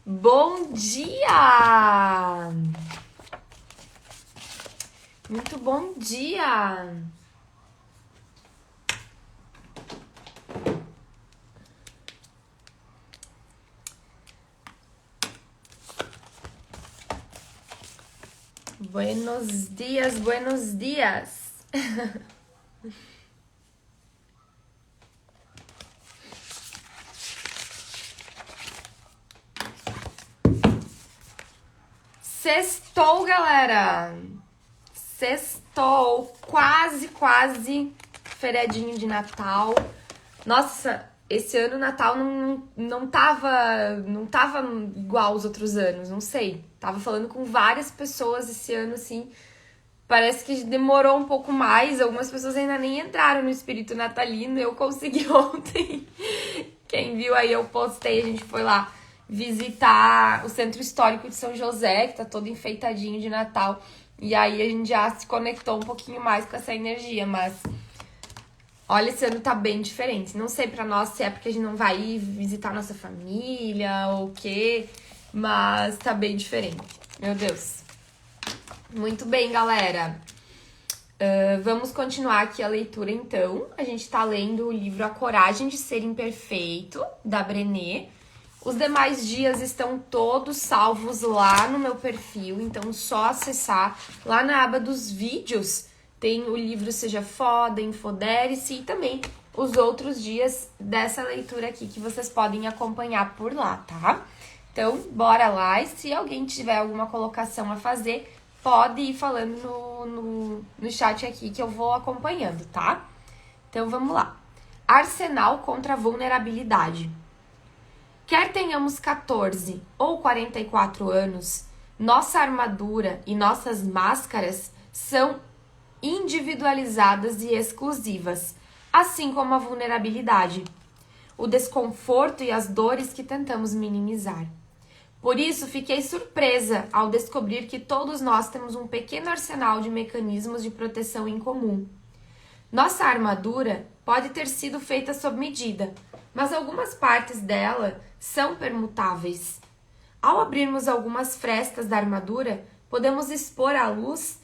Bom dia! Muito bom dia! Buenos dias, buenos dias! Sextou, galera! Sextou! Quase feriadinho de Natal. Nossa, esse ano o Natal não tava igual aos outros anos, não sei. Tava falando com várias pessoas esse ano, assim. Parece que demorou um pouco mais. Algumas pessoas ainda nem entraram no espírito natalino. Eu consegui ontem. Quem viu aí, eu postei, a gente foi lá visitar o Centro Histórico de São José, que tá todo enfeitadinho de Natal. E aí a gente já se conectou um pouquinho mais com essa energia, mas olha, esse ano tá bem diferente. Não sei pra nós se é porque a gente não vai ir visitar nossa família ou o quê, mas tá bem diferente. Meu Deus. Muito bem, galera. Vamos continuar aqui a leitura, então. A gente tá lendo o livro A Coragem de Ser Imperfeito, da Brené. Os demais dias estão todos salvos lá no meu perfil, então só acessar lá na aba dos vídeos. Tem o livro Seja Foda, Infodere-se e também os outros dias dessa leitura aqui que vocês podem acompanhar por lá, tá? Então, bora lá. E se alguém tiver alguma colocação a fazer, pode ir falando no chat aqui que eu vou acompanhando, tá? Então, vamos lá. Arsenal contra a vulnerabilidade. Quer tenhamos 14 ou 44 anos, nossa armadura e nossas máscaras são individualizadas e exclusivas, assim como a vulnerabilidade, o desconforto e as dores que tentamos minimizar. Por isso, fiquei surpresa ao descobrir que todos nós temos um pequeno arsenal de mecanismos de proteção em comum. Nossa armadura pode ter sido feita sob medida, mas algumas partes dela são permutáveis. Ao abrirmos algumas frestas da armadura, podemos expor à luz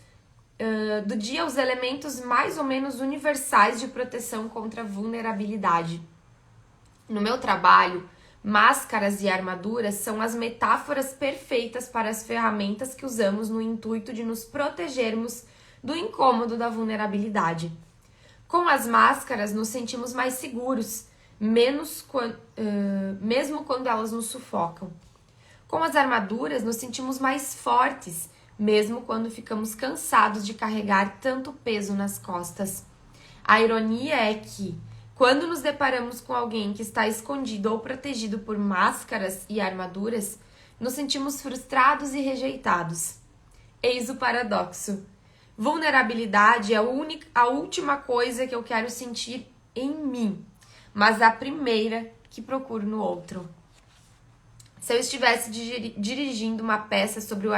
do dia os elementos mais ou menos universais de proteção contra a vulnerabilidade. No meu trabalho, máscaras e armaduras são as metáforas perfeitas para as ferramentas que usamos no intuito de nos protegermos do incômodo da vulnerabilidade. Com as máscaras, nos sentimos mais seguros, mesmo quando elas nos sufocam. Com as armaduras, nos sentimos mais fortes, mesmo quando ficamos cansados de carregar tanto peso nas costas. A ironia é que, quando nos deparamos com alguém que está escondido ou protegido por máscaras e armaduras, nos sentimos frustrados e rejeitados. Eis o paradoxo. Vulnerabilidade é a última coisa que eu quero sentir em mim, mas a primeira que procuro no outro. Se eu estivesse dirigindo uma peça sobre o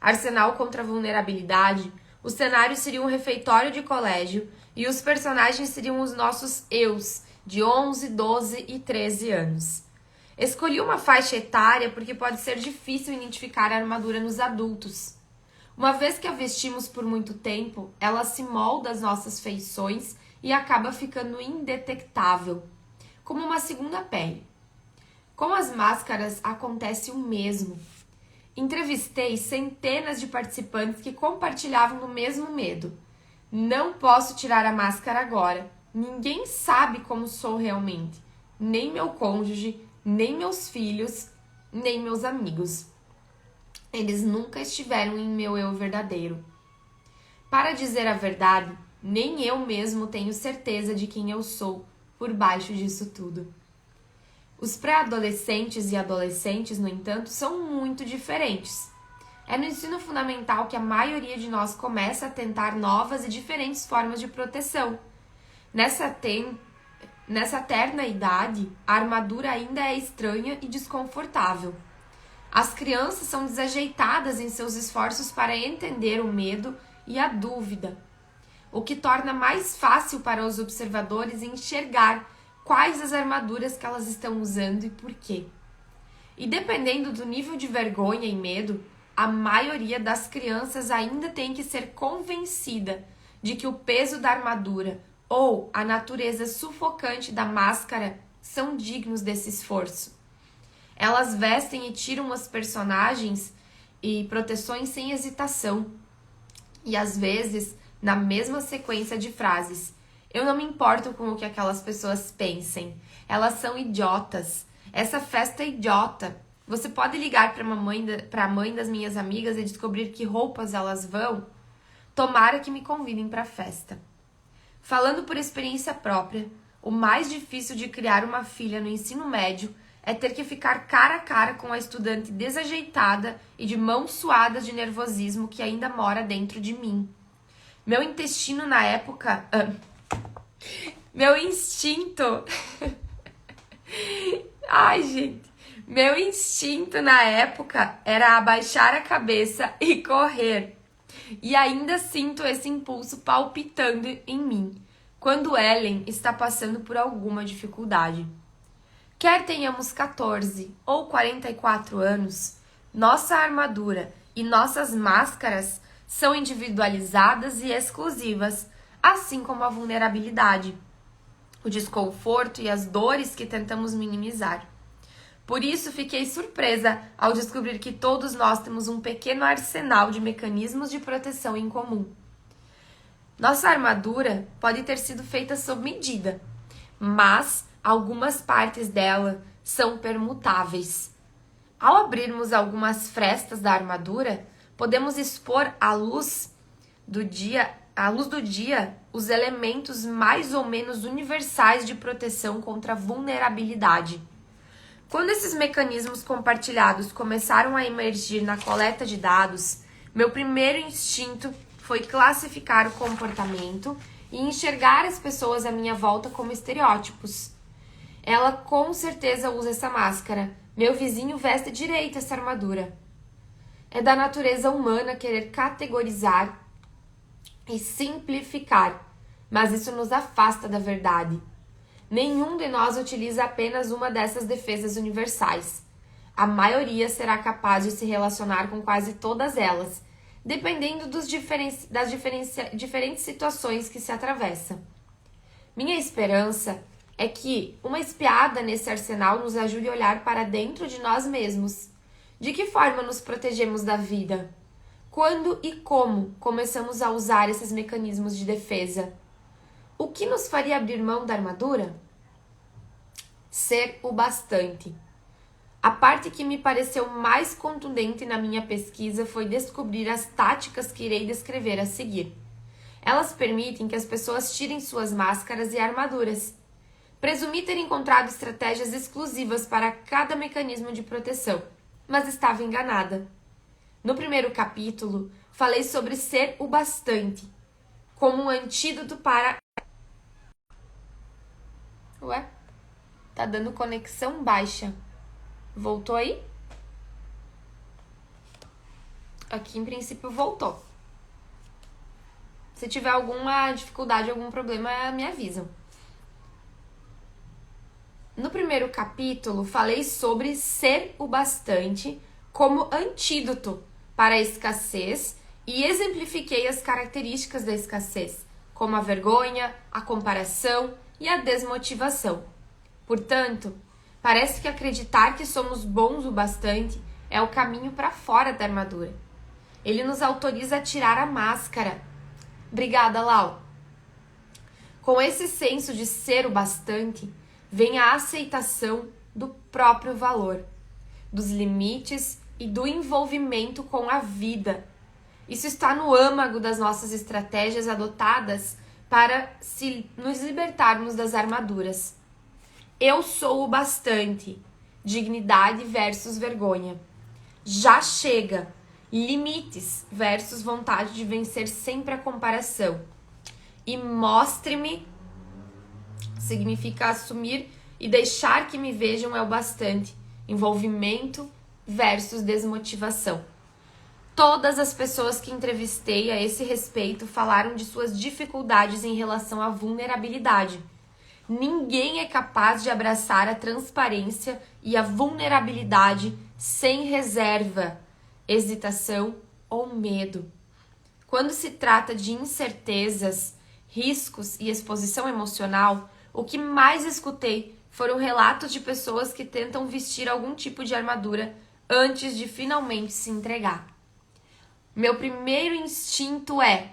arsenal contra a vulnerabilidade, o cenário seria um refeitório de colégio e os personagens seriam os nossos eus, de 11, 12 e 13 anos. Escolhi uma faixa etária porque pode ser difícil identificar a armadura nos adultos. Uma vez que a vestimos por muito tempo, ela se molda às nossas feições e acaba ficando indetectável, como uma segunda pele. Com as máscaras acontece o mesmo. Entrevistei centenas de participantes que compartilhavam o mesmo medo. Não posso tirar a máscara agora. Ninguém sabe como sou realmente. Nem meu cônjuge, nem meus filhos, nem meus amigos. Eles nunca estiveram em meu eu verdadeiro. Para dizer a verdade, nem eu mesmo tenho certeza de quem eu sou por baixo disso tudo. Os pré-adolescentes e adolescentes, no entanto, são muito diferentes. É no ensino fundamental que a maioria de nós começa a tentar novas e diferentes formas de proteção. Nessa terna idade, a armadura ainda é estranha e desconfortável. As crianças são desajeitadas em seus esforços para entender o medo e a dúvida, o que torna mais fácil para os observadores enxergar quais as armaduras que elas estão usando e por quê. E dependendo do nível de vergonha e medo, a maioria das crianças ainda tem que ser convencida de que o peso da armadura ou a natureza sufocante da máscara são dignos desse esforço. Elas vestem e tiram os personagens e proteções sem hesitação. E às vezes, na mesma sequência de frases. Eu não me importo com o que aquelas pessoas pensem. Elas são idiotas. Essa festa é idiota. Você pode ligar para a mãe das minhas amigas e descobrir que roupas elas vão? Tomara que me convidem para a festa. Falando por experiência própria, o mais difícil de criar uma filha no ensino médio é ter que ficar cara a cara com a estudante desajeitada e de mãos suadas de nervosismo que ainda mora dentro de mim. Meu intestino na época... Meu instinto... Ai, gente. Meu instinto na época era abaixar a cabeça e correr. E ainda sinto esse impulso palpitando em mim, quando Ellen está passando por alguma dificuldade. Quer tenhamos 14 ou 44 anos, nossa armadura e nossas máscaras são individualizadas e exclusivas, assim como a vulnerabilidade, o desconforto e as dores que tentamos minimizar. Por isso, fiquei surpresa ao descobrir que todos nós temos um pequeno arsenal de mecanismos de proteção em comum. Nossa armadura pode ter sido feita sob medida, mas algumas partes dela são permutáveis. Ao abrirmos algumas frestas da armadura, podemos expor à luz do dia os elementos mais ou menos universais de proteção contra a vulnerabilidade. Quando esses mecanismos compartilhados começaram a emergir na coleta de dados, meu primeiro instinto foi classificar o comportamento e enxergar as pessoas à minha volta como estereótipos. Ela com certeza usa essa máscara. Meu vizinho veste direito essa armadura. É da natureza humana querer categorizar e simplificar, mas isso nos afasta da verdade. Nenhum de nós utiliza apenas uma dessas defesas universais. A maioria será capaz de se relacionar com quase todas elas, dependendo das diferentes situações que se atravessam. Minha esperança é que uma espiada nesse arsenal nos ajude a olhar para dentro de nós mesmos. De que forma nos protegemos da vida? Quando e como começamos a usar esses mecanismos de defesa? O que nos faria abrir mão da armadura? Ser o bastante. A parte que me pareceu mais contundente na minha pesquisa foi descobrir as táticas que irei descrever a seguir. Elas permitem que as pessoas tirem suas máscaras e armaduras. Presumi ter encontrado estratégias exclusivas para cada mecanismo de proteção, mas estava enganada. No primeiro capítulo, falei sobre ser o bastante, como um antídoto para... Ué? Tá dando conexão baixa. Voltou aí? Aqui, em princípio, voltou. Se tiver alguma dificuldade, algum problema, me avisam. No primeiro capítulo, falei sobre ser o bastante como antídoto para a escassez e exemplifiquei as características da escassez, como a vergonha, a comparação e a desmotivação. Portanto, parece que acreditar que somos bons o bastante é o caminho para fora da armadura. Ele nos autoriza a tirar a máscara. Obrigada, Lau. Com esse senso de ser o bastante, vem a aceitação do próprio valor, dos limites e do envolvimento com a vida. Isso está no âmago das nossas estratégias adotadas para nos libertarmos das armaduras. Eu sou o bastante. Dignidade versus vergonha. Já chega. Limites versus vontade de vencer sempre a comparação. E mostre-me significa assumir e deixar que me vejam é o bastante. Envolvimento versus desmotivação. Todas as pessoas que entrevistei a esse respeito falaram de suas dificuldades em relação à vulnerabilidade. Ninguém é capaz de abraçar a transparência e a vulnerabilidade sem reserva, hesitação ou medo. Quando se trata de incertezas, riscos e exposição emocional, o que mais escutei foram relatos de pessoas que tentam vestir algum tipo de armadura antes de finalmente se entregar. Meu primeiro instinto é: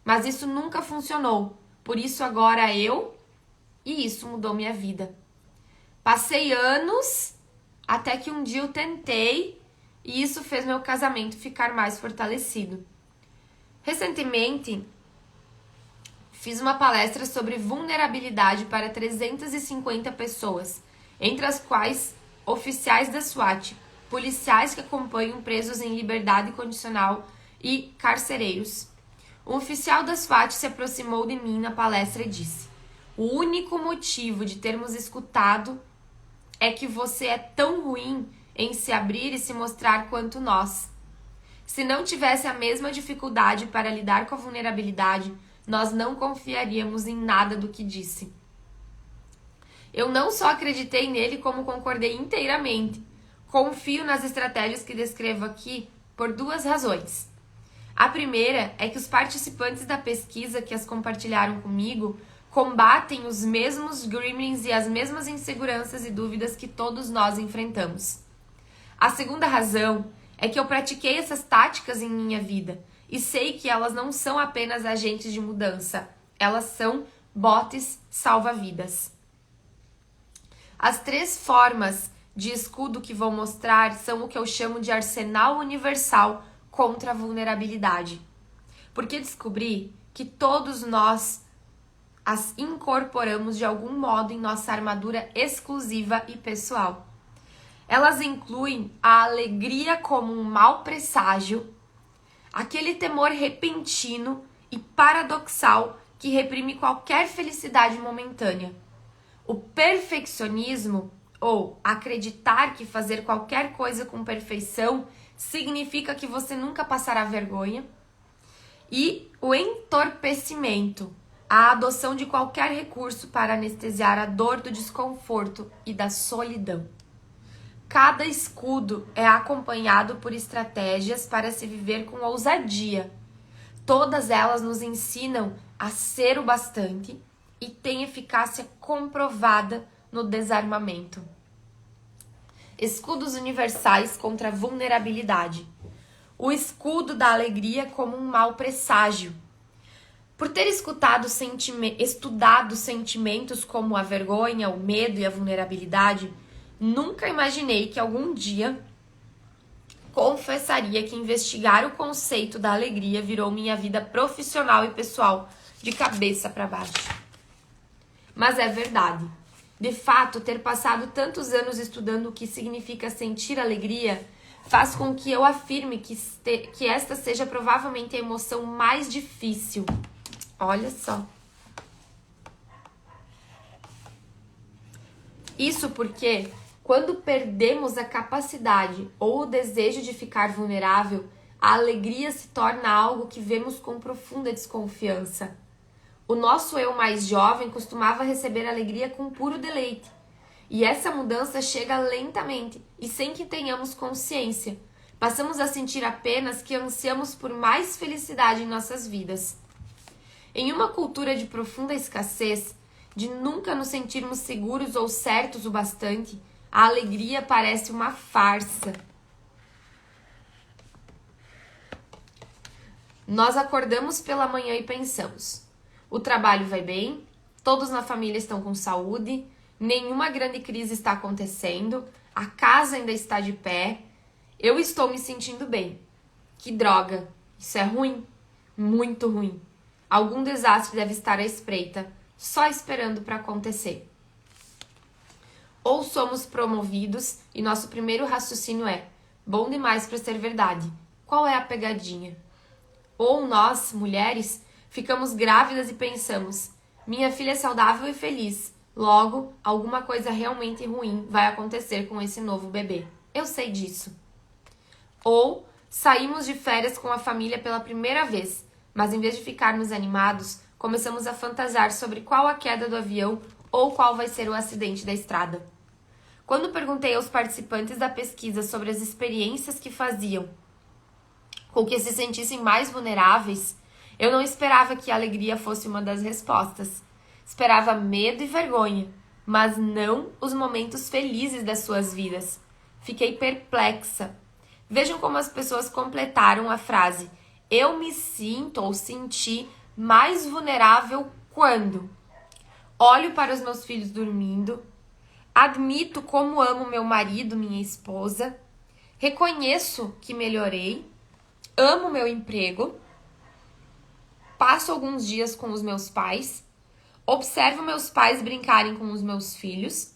mas isso nunca funcionou, por isso agora e isso mudou minha vida. Passei anos até que um dia eu tentei e isso fez meu casamento ficar mais fortalecido. Recentemente, fiz uma palestra sobre vulnerabilidade para 350 pessoas, entre as quais oficiais da SWAT, policiais que acompanham presos em liberdade condicional e carcereiros. Um oficial da SWAT se aproximou de mim na palestra e disse: "O único motivo de termos escutado é que você é tão ruim em se abrir e se mostrar quanto nós. Se não tivesse a mesma dificuldade para lidar com a vulnerabilidade, nós não confiaríamos em nada do que disse." Eu não só acreditei nele, como concordei inteiramente. Confio nas estratégias que descrevo aqui por duas razões. A primeira é que os participantes da pesquisa que as compartilharam comigo combatem os mesmos gremlins e as mesmas inseguranças e dúvidas que todos nós enfrentamos. A segunda razão é que eu pratiquei essas táticas em minha vida e sei que elas não são apenas agentes de mudança, elas são botes salva-vidas. As 3 formas de escudo que vou mostrar são o que eu chamo de arsenal universal contra a vulnerabilidade. Porque descobri que todos nós as incorporamos de algum modo em nossa armadura exclusiva e pessoal. Elas incluem a alegria como um mau presságio, aquele temor repentino e paradoxal que reprime qualquer felicidade momentânea. O perfeccionismo, ou acreditar que fazer qualquer coisa com perfeição significa que você nunca passará vergonha. E o entorpecimento, a adoção de qualquer recurso para anestesiar a dor do desconforto e da solidão. Cada escudo é acompanhado por estratégias para se viver com ousadia. Todas elas nos ensinam a ser o bastante e têm eficácia comprovada no desarmamento. Escudos universais contra a vulnerabilidade. O escudo da alegria como um mau presságio. Por ter estudado sentimentos como a vergonha, o medo e a vulnerabilidade, nunca imaginei que algum dia confessaria que investigar o conceito da alegria virou minha vida profissional e pessoal de cabeça para baixo. Mas é verdade. De fato, ter passado tantos anos estudando o que significa sentir alegria faz com que eu afirme que esta seja provavelmente a emoção mais difícil. Olha só. Isso porque, quando perdemos a capacidade ou o desejo de ficar vulnerável, a alegria se torna algo que vemos com profunda desconfiança. O nosso eu mais jovem costumava receber alegria com puro deleite. E essa mudança chega lentamente e sem que tenhamos consciência. Passamos a sentir apenas que ansiamos por mais felicidade em nossas vidas. Em uma cultura de profunda escassez, de nunca nos sentirmos seguros ou certos o bastante, a alegria parece uma farsa. Nós acordamos pela manhã e pensamos: o trabalho vai bem, todos na família estão com saúde, nenhuma grande crise está acontecendo, a casa ainda está de pé, eu estou me sentindo bem. Que droga, isso é ruim, muito ruim. Algum desastre deve estar à espreita, só esperando para acontecer. Ou somos promovidos e nosso primeiro raciocínio é: bom demais para ser verdade, qual é a pegadinha? Ou nós, mulheres, ficamos grávidas e pensamos: minha filha é saudável e feliz, logo, alguma coisa realmente ruim vai acontecer com esse novo bebê. Eu sei disso. Ou saímos de férias com a família pela primeira vez, mas em vez de ficarmos animados, começamos a fantasiar sobre qual a queda do avião ou qual vai ser o acidente da estrada. Quando perguntei aos participantes da pesquisa sobre as experiências que faziam com que se sentissem mais vulneráveis, eu não esperava que a alegria fosse uma das respostas. Esperava medo e vergonha, mas não os momentos felizes das suas vidas. Fiquei perplexa. Vejam como as pessoas completaram a frase: eu me sinto ou senti mais vulnerável quando olho para os meus filhos dormindo, admito como amo meu marido, minha esposa, reconheço que melhorei, amo meu emprego, passo alguns dias com os meus pais, observo meus pais brincarem com os meus filhos,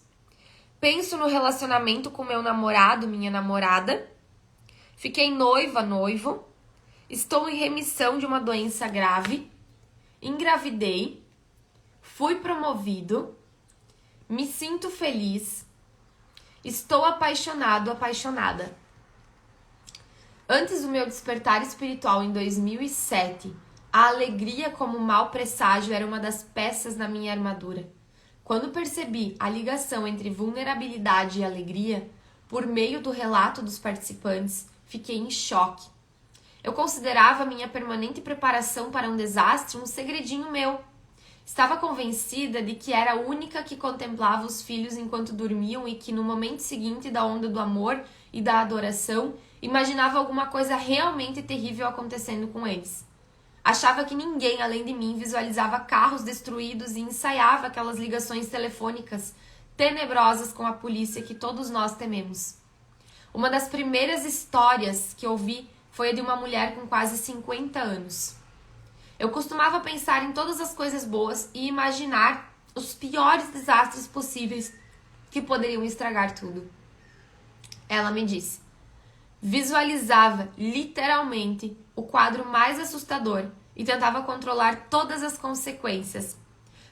penso no relacionamento com meu namorado, minha namorada, fiquei noiva, noivo, estou em remissão de uma doença grave, engravidei, fui promovido, me sinto feliz, estou apaixonado, apaixonada. Antes do meu despertar espiritual em 2007, a alegria como mau presságio era uma das peças na minha armadura. Quando percebi a ligação entre vulnerabilidade e alegria, por meio do relato dos participantes, fiquei em choque. Eu considerava minha permanente preparação para um desastre um segredinho meu. Estava convencida de que era a única que contemplava os filhos enquanto dormiam e que no momento seguinte da onda do amor e da adoração, imaginava alguma coisa realmente terrível acontecendo com eles. Achava que ninguém além de mim visualizava carros destruídos e ensaiava aquelas ligações telefônicas tenebrosas com a polícia que todos nós tememos. Uma das primeiras histórias que ouvi foi a de uma mulher com quase 50 anos. Eu costumava pensar em todas as coisas boas e imaginar os piores desastres possíveis que poderiam estragar tudo. Ela me disse: visualizava literalmente o quadro mais assustador e tentava controlar todas as consequências.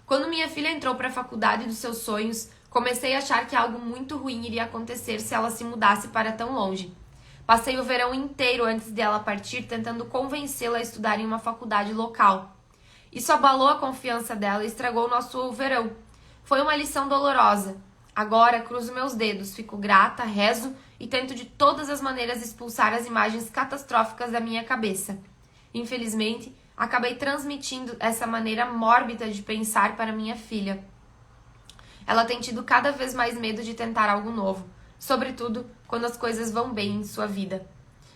Quando minha filha entrou para a faculdade dos seus sonhos, comecei a achar que algo muito ruim iria acontecer se ela se mudasse para tão longe. Passei o verão inteiro antes dela partir tentando convencê-la a estudar em uma faculdade local. Isso abalou a confiança dela e estragou nosso verão. Foi uma lição dolorosa. Agora cruzo meus dedos, fico grata, rezo e tento de todas as maneiras expulsar as imagens catastróficas da minha cabeça. Infelizmente, acabei transmitindo essa maneira mórbida de pensar para minha filha. Ela tem tido cada vez mais medo de tentar algo novo, sobretudo quando as coisas vão bem em sua vida.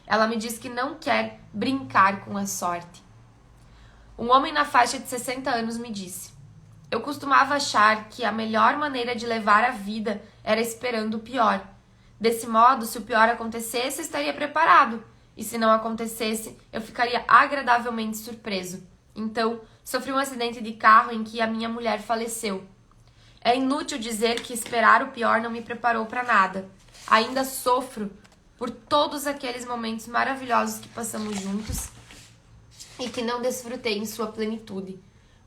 Ela me diz que não quer brincar com a sorte. Um homem na faixa de 60 anos me disse: eu costumava achar que a melhor maneira de levar a vida era esperando o pior. Desse modo, se o pior acontecesse, eu estaria preparado. E se não acontecesse, eu ficaria agradavelmente surpreso. Então, sofri um acidente de carro em que a minha mulher faleceu. É inútil dizer que esperar o pior não me preparou para nada. Ainda sofro por todos aqueles momentos maravilhosos que passamos juntos e que não desfrutei em sua plenitude.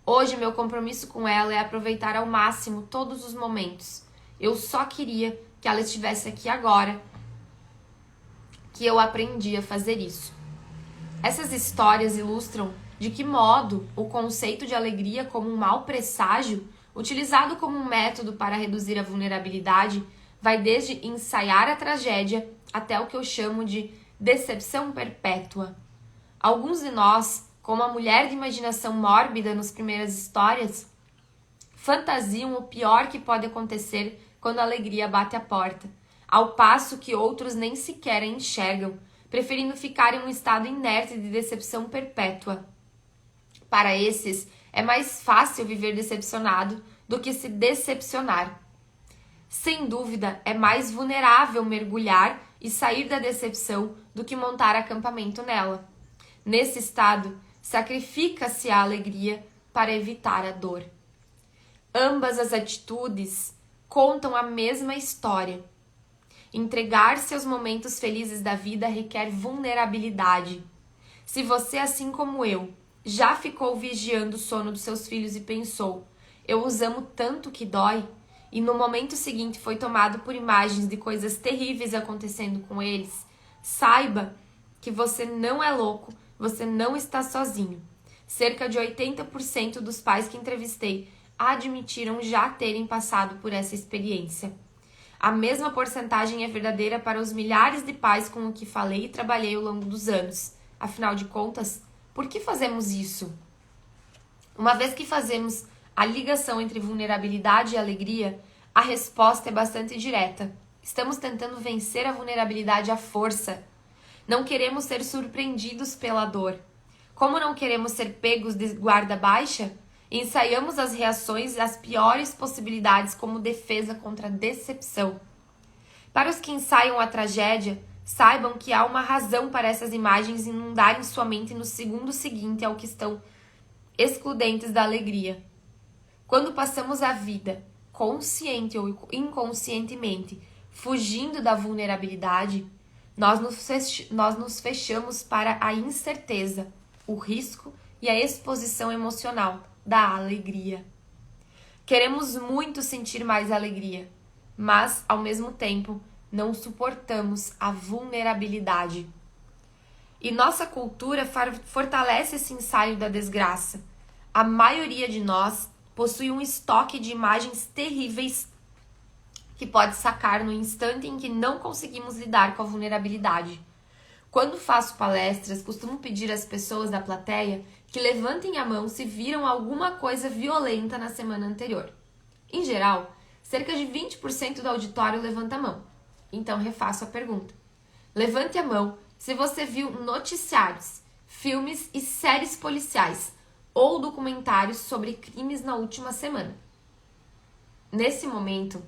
Hoje, meu compromisso com ela é aproveitar ao máximo todos os momentos. Eu só queria que ela estivesse aqui agora, que eu aprendi a fazer isso. Essas histórias ilustram de que modo o conceito de alegria como um mau presságio, utilizado como um método para reduzir a vulnerabilidade, vai desde ensaiar a tragédia até o que eu chamo de decepção perpétua. Alguns de nós, como a mulher de imaginação mórbida nas primeiras histórias, fantasiam o pior que pode acontecer quando a alegria bate a porta, ao passo que outros nem sequer a enxergam, preferindo ficar em um estado inerte de decepção perpétua. Para esses, é mais fácil viver decepcionado do que se decepcionar. Sem dúvida, é mais vulnerável mergulhar e sair da decepção do que montar acampamento nela. Nesse estado, sacrifica-se a alegria para evitar a dor. Ambas as atitudes contam a mesma história. Entregar-se aos momentos felizes da vida requer vulnerabilidade. Se você, assim como eu, já ficou vigiando o sono dos seus filhos e pensou: eu os amo tanto que dói, e no momento seguinte foi tomado por imagens de coisas terríveis acontecendo com eles, saiba que você não é louco, você não está sozinho. Cerca de 80% dos pais que entrevistei admitiram já terem passado por essa experiência. A mesma porcentagem é verdadeira para os milhares de pais com o que falei e trabalhei ao longo dos anos. Afinal de contas, por que fazemos isso? Uma vez que fazemos a ligação entre vulnerabilidade e alegria, a resposta é bastante direta. Estamos tentando vencer a vulnerabilidade à força. Não queremos ser surpreendidos pela dor. Como não queremos ser pegos de guarda baixa, ensaiamos as reações às piores possibilidades como defesa contra a decepção. Para os que ensaiam a tragédia, saibam que há uma razão para essas imagens inundarem sua mente no segundo seguinte ao que estão excludentes da alegria. Quando passamos a vida, consciente ou inconscientemente, fugindo da vulnerabilidade, nós nos fechamos para a incerteza, o risco e a exposição emocional da alegria. Queremos muito sentir mais alegria, mas, ao mesmo tempo, não suportamos a vulnerabilidade. E nossa cultura fortalece esse ensaio da desgraça. A maioria de nós possui um estoque de imagens terríveis que pode sacar no instante em que não conseguimos lidar com a vulnerabilidade. Quando faço palestras, costumo pedir às pessoas da plateia que levantem a mão se viram alguma coisa violenta na semana anterior. Em geral, cerca de 20% do auditório levanta a mão. Então, refaço a pergunta. Levante a mão se você viu noticiários, filmes e séries policiais ou documentários sobre crimes na última semana. Nesse momento,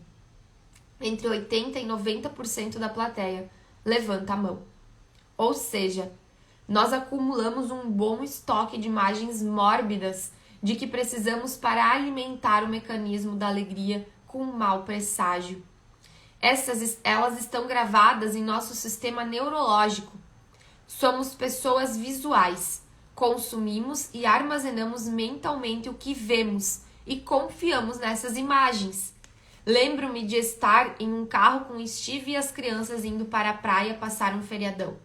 entre 80% e 90% da plateia levanta a mão. Ou seja, nós acumulamos um bom estoque de imagens mórbidas de que precisamos para alimentar o mecanismo da alegria com um mau presságio. Elas estão gravadas em nosso sistema neurológico. Somos pessoas visuais. Consumimos e armazenamos mentalmente o que vemos e confiamos nessas imagens. Lembro-me de estar em um carro com Steve e as crianças indo para a praia passar um feriadão.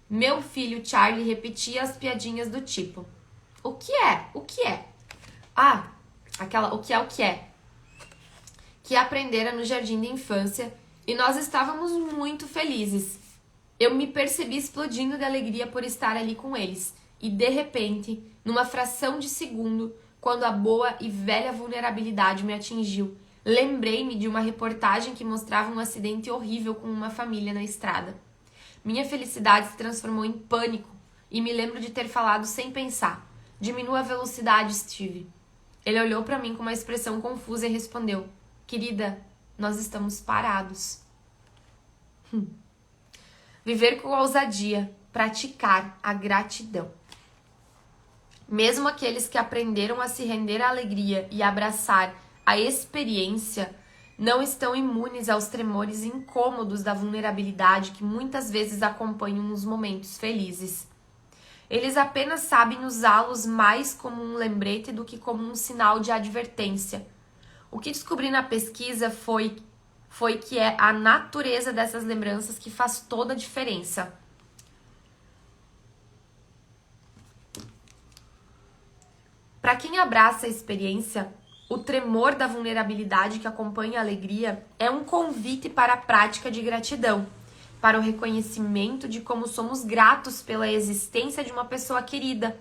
Meu filho Charlie repetia as piadinhas do tipo: O que é? O que é? Ah, aquela o que é o que é? Que aprendera no jardim de infância e nós estávamos muito felizes. Eu me percebi explodindo de alegria por estar ali com eles e, de repente, numa fração de segundo, quando a boa e velha vulnerabilidade me atingiu, lembrei-me de uma reportagem que mostrava um acidente horrível com uma família na estrada. Minha felicidade se transformou em pânico e me lembro de ter falado sem pensar: Diminua a velocidade, Steve. Ele olhou para mim com uma expressão confusa e respondeu: Querida, nós estamos parados. Viver com ousadia, praticar a gratidão. Mesmo aqueles que aprenderam a se render à alegria e abraçar a experiência não estão imunes aos tremores incômodos da vulnerabilidade que muitas vezes acompanham os momentos felizes. Eles apenas sabem usá-los mais como um lembrete do que como um sinal de advertência. O que descobri na pesquisa foi que é a natureza dessas lembranças que faz toda a diferença. Para quem abraça a experiência, o tremor da vulnerabilidade que acompanha a alegria é um convite para a prática de gratidão, para o reconhecimento de como somos gratos pela existência de uma pessoa querida,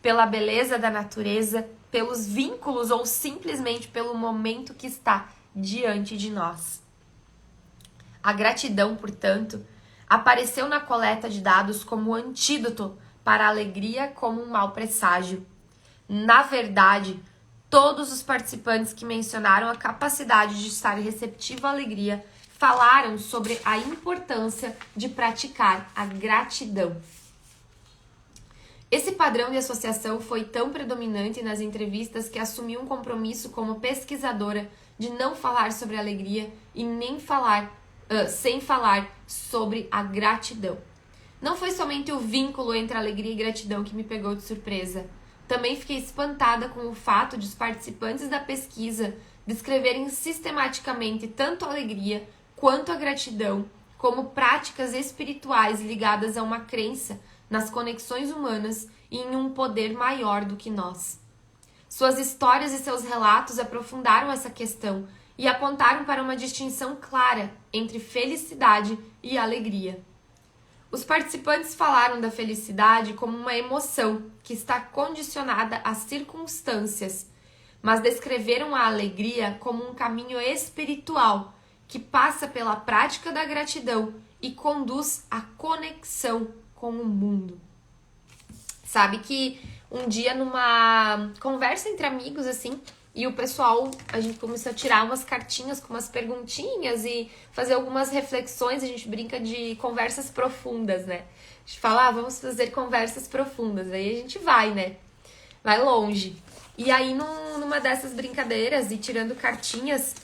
pela beleza da natureza, pelos vínculos ou simplesmente pelo momento que está diante de nós. A gratidão, portanto, apareceu na coleta de dados como antídoto para a alegria como um mau presságio. Na verdade, todos os participantes que mencionaram a capacidade de estar receptivo à alegria falaram sobre a importância de praticar a gratidão. Esse padrão de associação foi tão predominante nas entrevistas que assumi um compromisso como pesquisadora de não falar sobre alegria e nem falar sem falar sobre a gratidão. Não foi somente o vínculo entre alegria e gratidão que me pegou de surpresa. Também fiquei espantada com o fato de os participantes da pesquisa descreverem sistematicamente tanto a alegria quanto a gratidão como práticas espirituais ligadas a uma crença nas conexões humanas e em um poder maior do que nós. Suas histórias e seus relatos aprofundaram essa questão e apontaram para uma distinção clara entre felicidade e alegria. Os participantes falaram da felicidade como uma emoção que está condicionada às circunstâncias, mas descreveram a alegria como um caminho espiritual que passa pela prática da gratidão e conduz à conexão com o mundo. Sabe que um dia numa conversa entre amigos, assim, e o pessoal, a gente começou a tirar umas cartinhas com umas perguntinhas e fazer algumas reflexões, a gente brinca de conversas profundas, né? A gente fala, vamos fazer conversas profundas, aí a gente vai, né? Vai longe. E aí, numa dessas brincadeiras e tirando cartinhas,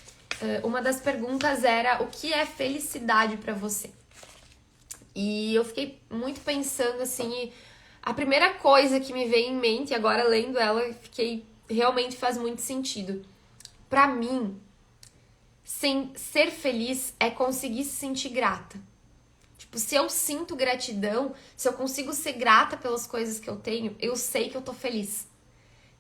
uma das perguntas era, o que é felicidade pra você? E eu fiquei muito pensando, assim, a primeira coisa que me veio em mente, agora lendo ela, realmente faz muito sentido. Pra mim, ser feliz é conseguir se sentir grata. Tipo, se eu sinto gratidão, se eu consigo ser grata pelas coisas que eu tenho, eu sei que eu tô feliz,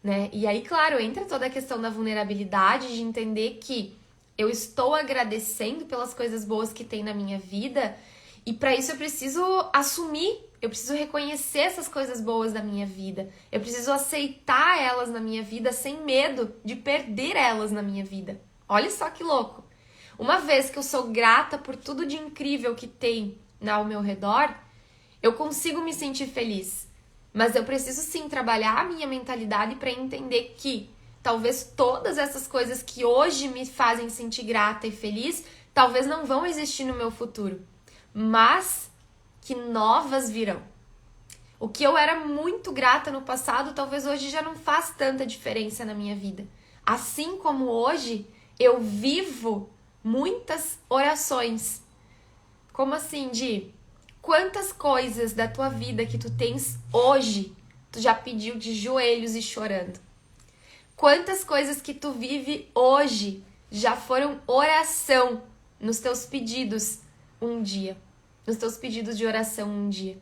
né? E aí, claro, entra toda a questão da vulnerabilidade, de entender que eu estou agradecendo pelas coisas boas que tem na minha vida, e pra isso eu preciso assumir. Eu preciso reconhecer essas coisas boas da minha vida. Eu preciso aceitar elas na minha vida sem medo de perder elas na minha vida. Olha só que louco. Uma vez que eu sou grata por tudo de incrível que tem ao meu redor, eu consigo me sentir feliz. Mas eu preciso sim trabalhar a minha mentalidade para entender que talvez todas essas coisas que hoje me fazem sentir grata e feliz, talvez não vão existir no meu futuro. Mas que novas virão. O que eu era muito grata no passado, talvez hoje já não faz tanta diferença na minha vida. Assim como hoje, eu vivo muitas orações. Como assim, Di? Quantas coisas da tua vida que tu tens hoje, tu já pediu de joelhos e chorando? Quantas coisas que tu vive hoje já foram oração nos teus pedidos um dia? Nos teus pedidos de oração um dia.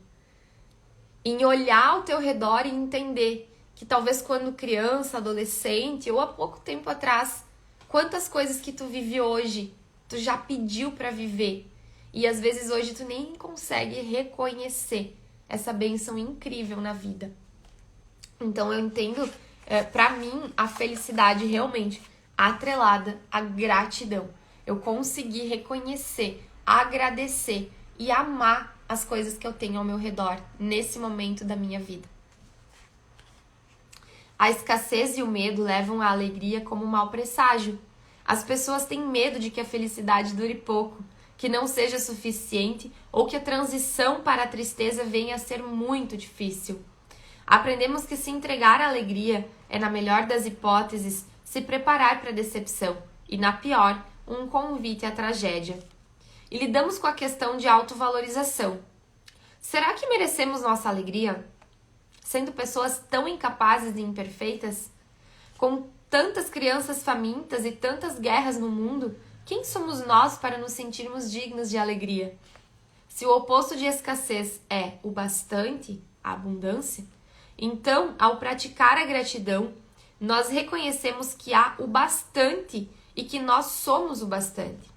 Em olhar ao teu redor e entender que talvez quando criança, adolescente ou há pouco tempo atrás, quantas coisas que tu vive hoje, tu já pediu para viver. E às vezes hoje tu nem consegue reconhecer essa bênção incrível na vida. Então eu entendo, para mim, a felicidade realmente atrelada à gratidão. Eu consegui reconhecer, agradecer e amar as coisas que eu tenho ao meu redor nesse momento da minha vida. A escassez e o medo levam a alegria como um mau presságio. As pessoas têm medo de que a felicidade dure pouco, que não seja suficiente ou que a transição para a tristeza venha a ser muito difícil. Aprendemos que se entregar à alegria é, na melhor das hipóteses, se preparar para a decepção e, na pior, um convite à tragédia. E lidamos com a questão de autovalorização. Será que merecemos nossa alegria? Sendo pessoas tão incapazes e imperfeitas? Com tantas crianças famintas e tantas guerras no mundo, quem somos nós para nos sentirmos dignos de alegria? Se o oposto de escassez é o bastante, a abundância, então, ao praticar a gratidão, nós reconhecemos que há o bastante e que nós somos o bastante.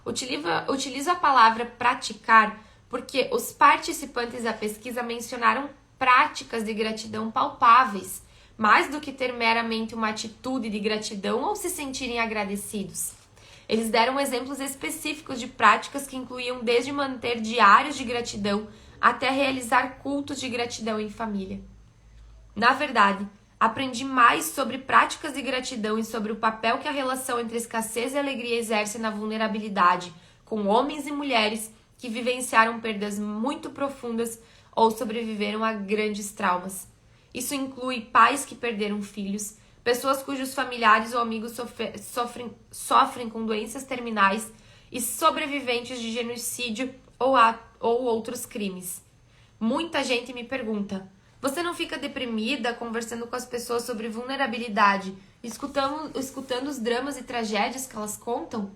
Utilizo a palavra praticar porque os participantes da pesquisa mencionaram práticas de gratidão palpáveis, mais do que ter meramente uma atitude de gratidão ou se sentirem agradecidos. Eles deram exemplos específicos de práticas que incluíam desde manter diários de gratidão até realizar cultos de gratidão em família. Na verdade, aprendi mais sobre práticas de gratidão e sobre o papel que a relação entre escassez e alegria exerce na vulnerabilidade com homens e mulheres que vivenciaram perdas muito profundas ou sobreviveram a grandes traumas. Isso inclui pais que perderam filhos, pessoas cujos familiares ou amigos sofrem com doenças terminais e sobreviventes de genocídio ou outros crimes. Muita gente me pergunta: você não fica deprimida conversando com as pessoas sobre vulnerabilidade, escutando os dramas e tragédias que elas contam?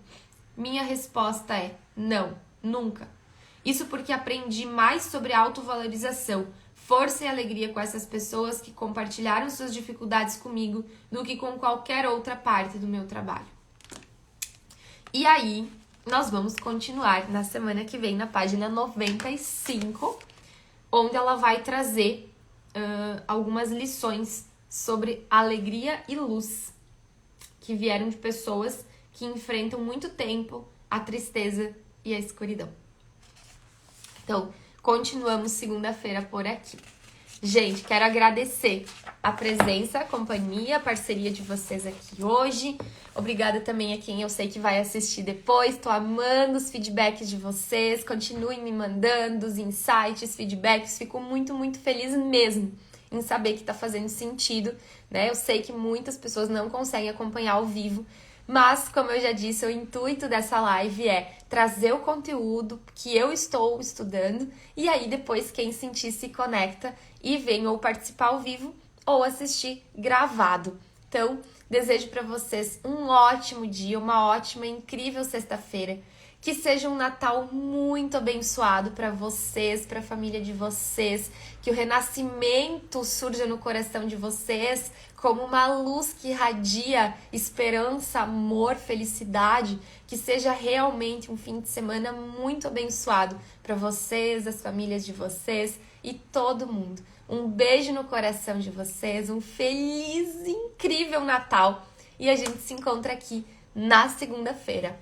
Minha resposta é: não, nunca. Isso porque aprendi mais sobre autovalorização, força e alegria com essas pessoas que compartilharam suas dificuldades comigo do que com qualquer outra parte do meu trabalho. E aí, nós vamos continuar na semana que vem, na página 95, onde ela vai trazer algumas lições sobre alegria e luz, que vieram de pessoas que enfrentam muito tempo a tristeza e a escuridão. Então, continuamos segunda-feira por aqui. Gente, quero agradecer a presença, a companhia, a parceria de vocês aqui hoje. Obrigada também a quem eu sei que vai assistir depois. Tô amando os feedbacks de vocês. Continuem me mandando os insights, feedbacks. Fico muito, muito feliz mesmo em saber que tá fazendo sentido, né? Eu sei que muitas pessoas não conseguem acompanhar ao vivo, mas, como eu já disse, o intuito dessa live é trazer o conteúdo que eu estou estudando e aí depois quem sentir se conecta e vem ou participar ao vivo ou assistir gravado. Então, desejo para vocês um ótimo dia, uma ótima, incrível sexta-feira. Que seja um Natal muito abençoado para vocês, para a família de vocês. Que o renascimento surja no coração de vocês como uma luz que irradia esperança, amor, felicidade. Que seja realmente um fim de semana muito abençoado para vocês, as famílias de vocês e todo mundo. Um beijo no coração de vocês, um feliz, incrível Natal. E a gente se encontra aqui na segunda-feira.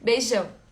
Beijão!